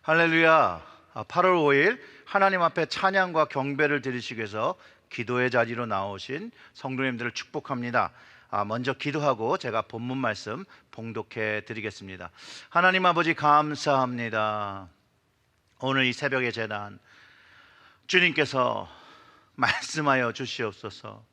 할렐루야. 8월 5일 하나님 앞에 찬양과 경배를 드리시기 위해서 기도의 자리로 나오신 성도님들을 축복합니다. 먼저 기도하고 제가 본문 말씀 봉독해 드리겠습니다. 하나님 아버지 감사합니다. 오늘 이 새벽의 제단 주님께서 말씀하여 주시옵소서.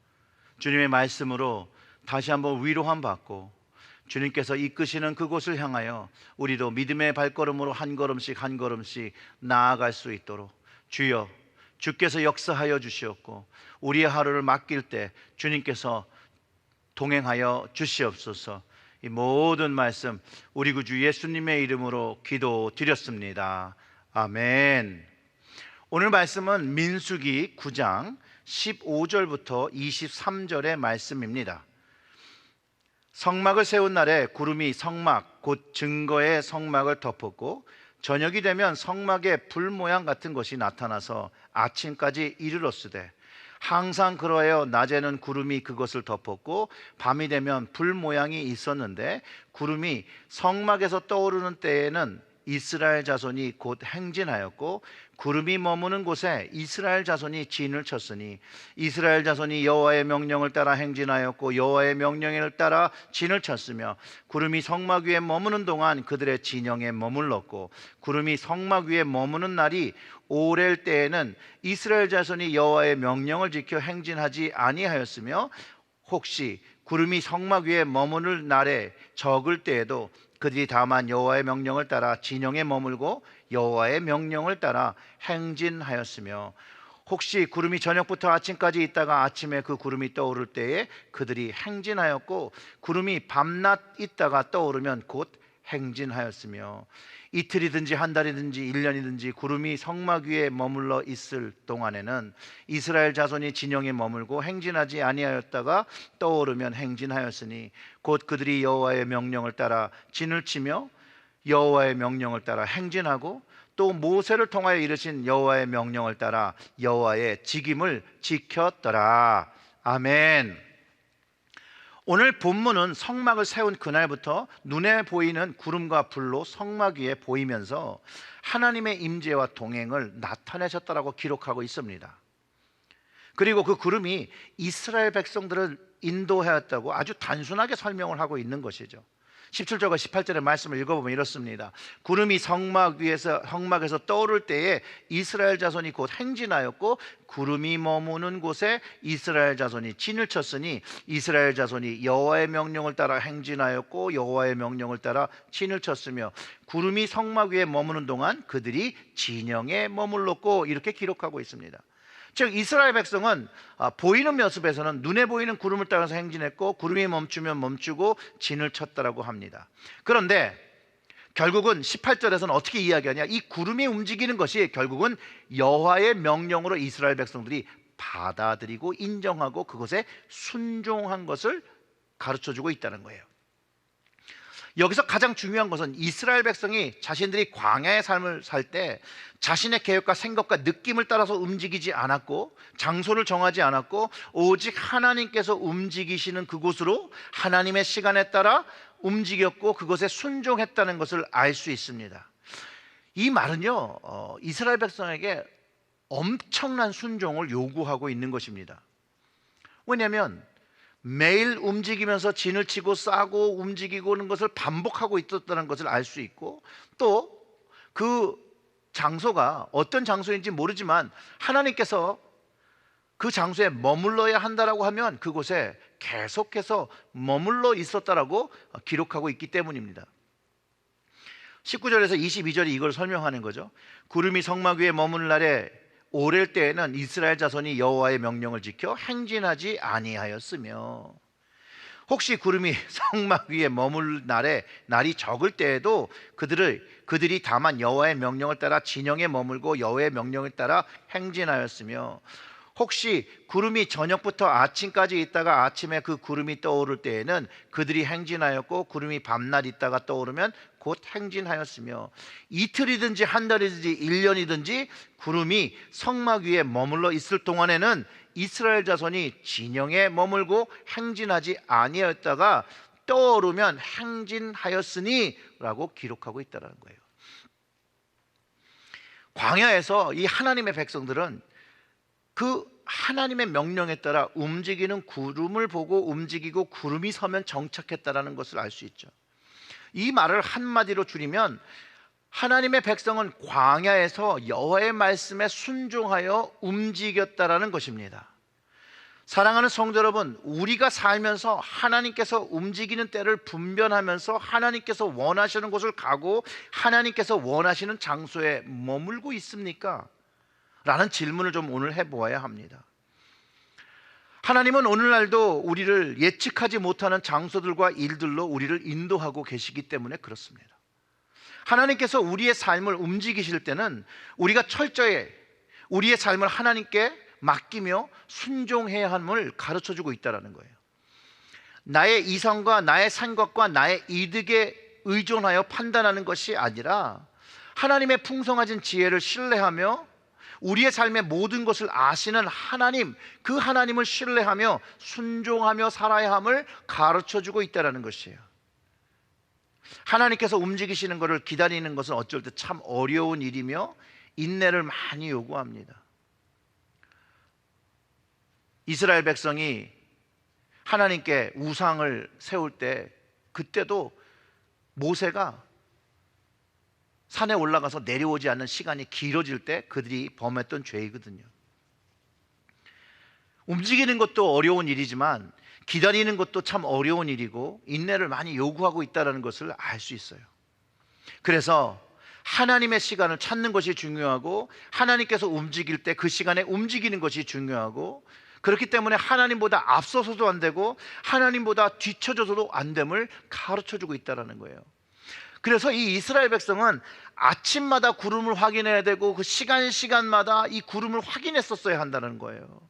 주님의 말씀으로 다시 한번 위로함 받고 주님께서 이끄시는 그곳을 향하여 우리도 믿음의 발걸음으로 한 걸음씩 한 걸음씩 나아갈 수 있도록 주여, 주께서 역사하여 주시옵고 우리의 하루를 맡길 때 주님께서 동행하여 주시옵소서. 이 모든 말씀 우리 구주 예수님의 이름으로 기도드렸습니다. 아멘. 오늘 말씀은 민수기 9장 15절부터 23절의 말씀입니다. 성막을 세운 날에 구름이 성막 곧 증거의 성막을 덮었고 저녁이 되면 성막에 불 모양 같은 것이 나타나서 아침까지 이르렀으되 항상 그러하여 낮에는 구름이 그것을 덮었고 밤이 되면 불 모양이 있었는데 구름이 성막에서 떠오르는 때에는 이스라엘 자손이 곧 행진하였고 구름이 머무는 곳에 이스라엘 자손이 진을 쳤으니 이스라엘 자손이 여호와의 명령을 따라 행진하였고 여호와의 명령을 따라 진을 쳤으며 구름이 성막 위에 머무는 동안 그들의 진영에 머물렀고 구름이 성막 위에 머무는 날이 오렐 때에는 이스라엘 자손이 여호와의 명령을 지켜 행진하지 아니하였으며 혹시 구름이 성막 위에 머무는 날에 적을 때에도 그들이 다만 여호와의 명령을 따라 진영에 머물고 여호와의 명령을 따라 행진하였으며 혹시 구름이 저녁부터 아침까지 있다가 아침에 그 구름이 떠오를 때에 그들이 행진하였고 구름이 밤낮 있다가 떠오르면 곧 행진하였으며 이틀이든지 한 달이든지 1년이든지 구름이 성막 위에 머물러 있을 동안에는 이스라엘 자손이 진영에 머물고 행진하지 아니하였다가 떠오르면 행진하였으니 곧 그들이 여호와의 명령을 따라 진을 치며 여호와의 명령을 따라 행진하고 또 모세를 통하여 이르신 여호와의 명령을 따라 여호와의 직임을 지켰더라. 아멘. 오늘 본문은 성막을 세운 그날부터 눈에 보이는 구름과 불로 성막 위에 보이면서 하나님의 임재와 동행을 나타내셨다라고 기록하고 있습니다. 그리고 그 구름이 이스라엘 백성들을 인도하였다고 아주 단순하게 설명을 하고 있는 것이죠. 17절과 18절의 말씀을 읽어보면 이렇습니다. 구름이 성막에서 떠오를 때에 이스라엘 자손이 곧 행진하였고 구름이 머무는 곳에 이스라엘 자손이 진을 쳤으니 이스라엘 자손이 여호와의 명령을 따라 행진하였고 여호와의 명령을 따라 진을 쳤으며 구름이 성막 위에 머무는 동안 그들이 진영에 머물렀고 이렇게 기록하고 있습니다. 즉 이스라엘 백성은 보이는 모습에서는 눈에 보이는 구름을 따라서 행진했고 구름이 멈추면 멈추고 진을 쳤다라고 합니다. 그런데 결국은 18절에서는 어떻게 이야기하냐, 이 구름이 움직이는 것이 결국은 여호와의 명령으로 이스라엘 백성들이 받아들이고 인정하고 그것에 순종한 것을 가르쳐주고 있다는 거예요. 여기서 가장 중요한 것은 이스라엘 백성이 자신들이 광야의 삶을 살 때 자신의 계획과 생각과 느낌을 따라서 움직이지 않았고 장소를 정하지 않았고 오직 하나님께서 움직이시는 그곳으로 하나님의 시간에 따라 움직였고 그것에 순종했다는 것을 알 수 있습니다. 이 말은요, 이스라엘 백성에게 엄청난 순종을 요구하고 있는 것입니다. 왜냐하면 매일 움직이면서 진을 치고 싸고 움직이고 하는 것을 반복하고 있었다는 것을 알 수 있고 또 그 장소가 어떤 장소인지 모르지만 하나님께서 그 장소에 머물러야 한다라고 하면 그곳에 계속해서 머물러 있었다라고 기록하고 있기 때문입니다. 19절에서 22절이 이걸 설명하는 거죠. 구름이 성막 위에 머무는 날에 오렐 때에는 이스라엘 자손이 여호와의 명령을 지켜 행진하지 아니하였으며 혹시 구름이 성막 위에 머물 날이 적을 때에도 그들이 다만 여호와의 명령을 따라 진영에 머물고 여호와의 명령을 따라 행진하였으며 혹시 구름이 저녁부터 아침까지 있다가 아침에 그 구름이 떠오를 때에는 그들이 행진하였고 구름이 밤낮 있다가 떠오르면 곧 행진하였으며 이틀이든지 한 달이든지 1년이든지 구름이 성막 위에 머물러 있을 동안에는 이스라엘 자손이 진영에 머물고 행진하지 아니하였다가 떠오르면 행진하였으니 라고 기록하고 있다는 거예요. 광야에서 이 하나님의 백성들은 그 하나님의 명령에 따라 움직이는 구름을 보고 움직이고 구름이 서면 정착했다라는 것을 알 수 있죠. 이 말을 한마디로 줄이면 하나님의 백성은 광야에서 여호와의 말씀에 순종하여 움직였다라는 것입니다. 사랑하는 성도 여러분, 우리가 살면서 하나님께서 움직이는 때를 분별하면서 하나님께서 원하시는 곳을 가고 하나님께서 원하시는 장소에 머물고 있습니까? 라는 질문을 좀 오늘 해보아야 합니다. 하나님은 오늘날도 우리를 예측하지 못하는 장소들과 일들로 우리를 인도하고 계시기 때문에 그렇습니다. 하나님께서 우리의 삶을 움직이실 때는 우리가 철저히 우리의 삶을 하나님께 맡기며 순종해야 함을 가르쳐주고 있다는 거예요. 나의 이성과 나의 생각과 나의 이득에 의존하여 판단하는 것이 아니라 하나님의 풍성하신 지혜를 신뢰하며 우리의 삶의 모든 것을 아시는 하나님, 그 하나님을 신뢰하며 순종하며 살아야 함을 가르쳐주고 있다는 것이에요. 하나님께서 움직이시는 것을 기다리는 것은 어쩔 때 참 어려운 일이며 인내를 많이 요구합니다. 이스라엘 백성이 하나님께 우상을 세울 때 그때도 모세가 산에 올라가서 내려오지 않는 시간이 길어질 때 그들이 범했던 죄이거든요. 움직이는 것도 어려운 일이지만 기다리는 것도 참 어려운 일이고 인내를 많이 요구하고 있다는 것을 알 수 있어요. 그래서 하나님의 시간을 찾는 것이 중요하고 하나님께서 움직일 때 그 시간에 움직이는 것이 중요하고, 그렇기 때문에 하나님보다 앞서서도 안 되고 하나님보다 뒤처져서도 안 됨을 가르쳐주고 있다는 거예요. 그래서 이 이스라엘 백성은 아침마다 구름을 확인해야 되고 그 시간마다 이 구름을 확인했었어야 한다는 거예요.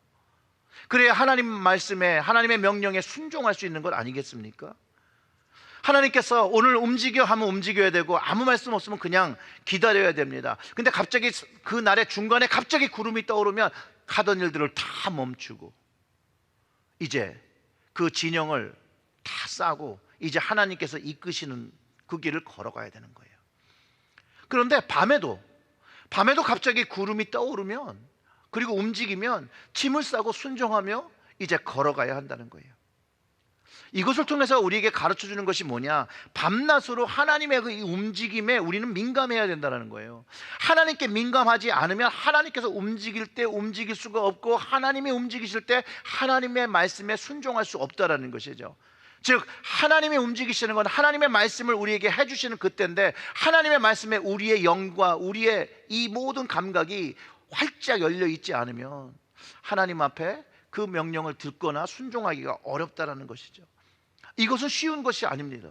그래야 하나님 말씀에, 하나님의 명령에 순종할 수 있는 것 아니겠습니까? 하나님께서 오늘 움직여 하면 움직여야 되고 아무 말씀 없으면 그냥 기다려야 됩니다. 근데 갑자기 그 날의 중간에 갑자기 구름이 떠오르면 하던 일들을 다 멈추고 이제 그 진영을 다 싸고 이제 하나님께서 이끄시는 그 길을 걸어가야 되는 거예요. 그런데 밤에도 갑자기 구름이 떠오르면, 그리고 움직이면 짐을 싸고 순종하며 이제 걸어가야 한다는 거예요. 이것을 통해서 우리에게 가르쳐주는 것이 뭐냐, 밤낮으로 하나님의 그 움직임에 우리는 민감해야 된다는 거예요. 하나님께 민감하지 않으면 하나님께서 움직일 때 움직일 수가 없고 하나님이 움직이실 때 하나님의 말씀에 순종할 수 없다는 것이죠. 즉 하나님이 움직이시는 건 하나님의 말씀을 우리에게 해주시는 그때인데, 하나님의 말씀에 우리의 영과 우리의 이 모든 감각이 활짝 열려 있지 않으면 하나님 앞에 그 명령을 듣거나 순종하기가 어렵다는 것이죠. 이것은 쉬운 것이 아닙니다.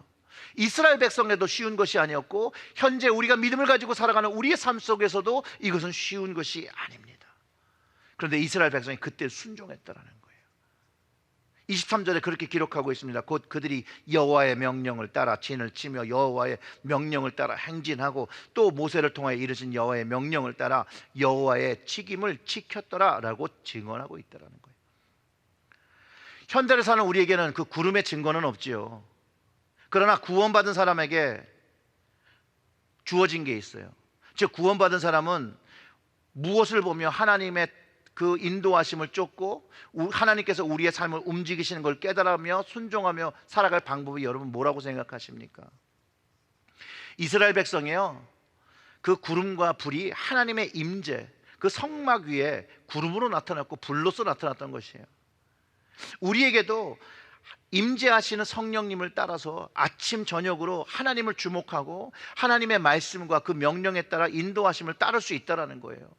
이스라엘 백성에도 쉬운 것이 아니었고 현재 우리가 믿음을 가지고 살아가는 우리의 삶 속에서도 이것은 쉬운 것이 아닙니다. 그런데 이스라엘 백성이 그때 순종했다는 거예요. 23절에 그렇게 기록하고 있습니다. 곧 그들이 여호와의 명령을 따라 진을 치며 여호와의 명령을 따라 행진하고 또 모세를 통하여 이르신 여호와의 명령을 따라 여호와의 책임을 지켰더라 라고 증언하고 있다는 거예요. 현대를 사는 우리에게는 그 구름의 증거는 없지요. 그러나 구원받은 사람에게 주어진 게 있어요. 즉 구원받은 사람은 무엇을 보며 하나님의 그 인도하심을 쫓고 하나님께서 우리의 삶을 움직이시는 걸 깨달으며 순종하며 살아갈 방법이 여러분 뭐라고 생각하십니까? 이스라엘 백성이요, 그 구름과 불이 하나님의 임재, 그 성막 위에 구름으로 나타났고 불로서 나타났던 것이에요. 우리에게도 임재하시는 성령님을 따라서 아침 저녁으로 하나님을 주목하고 하나님의 말씀과 그 명령에 따라 인도하심을 따를 수 있다는 거예요.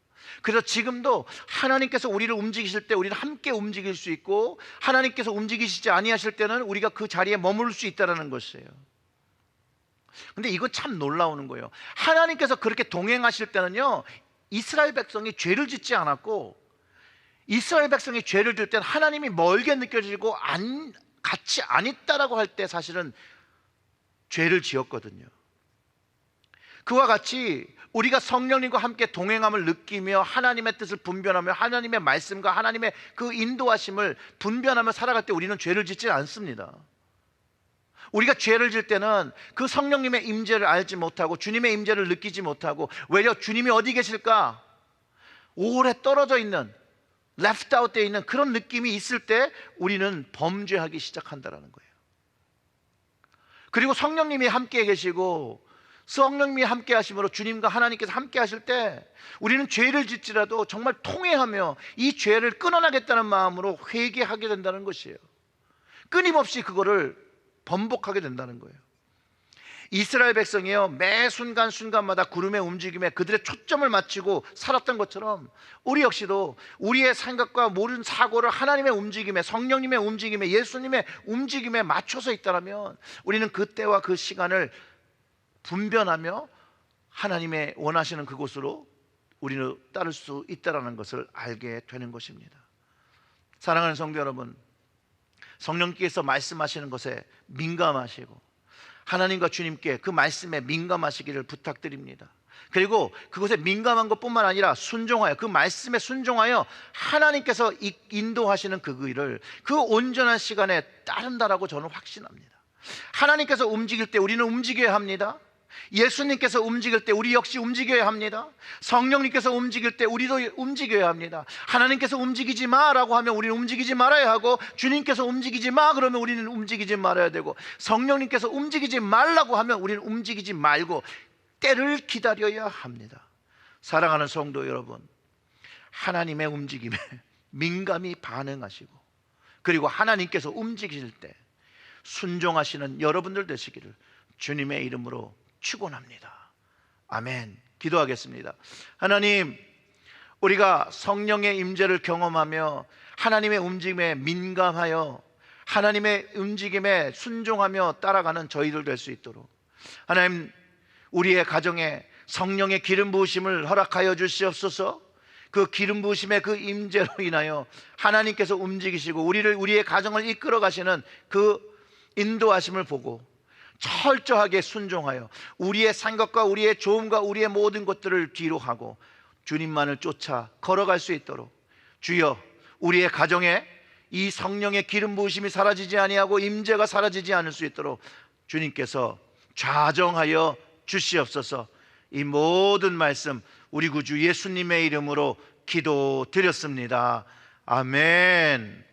그래서 지금도 하나님께서 우리를 움직이실 때 우리는 함께 움직일 수 있고, 하나님께서 움직이시지 아니하실 때는 우리가 그 자리에 머무를 수 있다는 것이에요. 근데 이거 참 놀라운 거예요. 하나님께서 그렇게 동행하실 때는요, 이스라엘 백성이 죄를 짓지 않았고, 이스라엘 백성이 죄를 질 때는 하나님이 멀게 느껴지고 같이 안 있다라고 할 때 사실은 죄를 지었거든요. 그와 같이 우리가 성령님과 함께 동행함을 느끼며 하나님의 뜻을 분별하며 하나님의 말씀과 하나님의 그 인도하심을 분별하며 살아갈 때 우리는 죄를 짓지 않습니다. 우리가 죄를 질 때는 그 성령님의 임재를 알지 못하고 주님의 임재를 느끼지 못하고 외려 주님이 어디 계실까? 오래 떨어져 있는, left out 되어 있는 그런 느낌이 있을 때 우리는 범죄하기 시작한다는 거예요. 그리고 성령님이 함께 계시고 성령님이 함께 하심으로 주님과 하나님께서 함께 하실 때 우리는 죄를 짓지라도 정말 통회하며 이 죄를 끊어나겠다는 마음으로 회개하게 된다는 것이에요. 끊임없이 그거를 번복하게 된다는 거예요. 이스라엘 백성이요, 매 순간순간마다 구름의 움직임에 그들의 초점을 맞추고 살았던 것처럼 우리 역시도 우리의 생각과 모든 사고를 하나님의 움직임에, 성령님의 움직임에, 예수님의 움직임에 맞춰서 있다면 우리는 그때와 그 시간을 분별하며 하나님의 원하시는 그곳으로 우리는 따를 수 있다는 것을 알게 되는 것입니다. 사랑하는 성도 여러분, 성령께서 말씀하시는 것에 민감하시고 하나님과 주님께 그 말씀에 민감하시기를 부탁드립니다. 그리고 그것에 민감한 것뿐만 아니라 순종하여, 그 말씀에 순종하여 하나님께서 인도하시는 그 일을 그 온전한 시간에 따른다라고 저는 확신합니다. 하나님께서 움직일 때 우리는 움직여야 합니다. 예수님께서 움직일 때 우리 역시 움직여야 합니다. 성령님께서 움직일 때 우리도 움직여야 합니다. 하나님께서 움직이지 마라고 하면 우리는 움직이지 말아야 하고, 주님께서 움직이지 마 그러면 우리는 움직이지 말아야 되고, 성령님께서 움직이지 말라고 하면 우리는 움직이지 말고 때를 기다려야 합니다. 사랑하는 성도 여러분, 하나님의 움직임에 민감히 반응하시고 그리고 하나님께서 움직이실 때 순종하시는 여러분들 되시기를 주님의 이름으로 축원합니다. 아멘. 기도하겠습니다. 하나님, 우리가 성령의 임재를 경험하며 하나님의 움직임에 민감하여 하나님의 움직임에 순종하며 따라가는 저희들 될 수 있도록 하나님, 우리의 가정에 성령의 기름 부으심을 허락하여 주시옵소서. 그 기름 부으심의 그 임재로 인하여 하나님께서 움직이시고 우리의 가정을 이끌어 가시는 그 인도하심을 보고 철저하게 순종하여 우리의 생각과 우리의 좋음과 우리의 모든 것들을 뒤로 하고 주님만을 쫓아 걸어갈 수 있도록 주여, 우리의 가정에 이 성령의 기름 부으심이 사라지지 아니하고 임재가 사라지지 않을 수 있도록 주님께서 좌정하여 주시옵소서. 이 모든 말씀 우리 구주 예수님의 이름으로 기도드렸습니다. 아멘.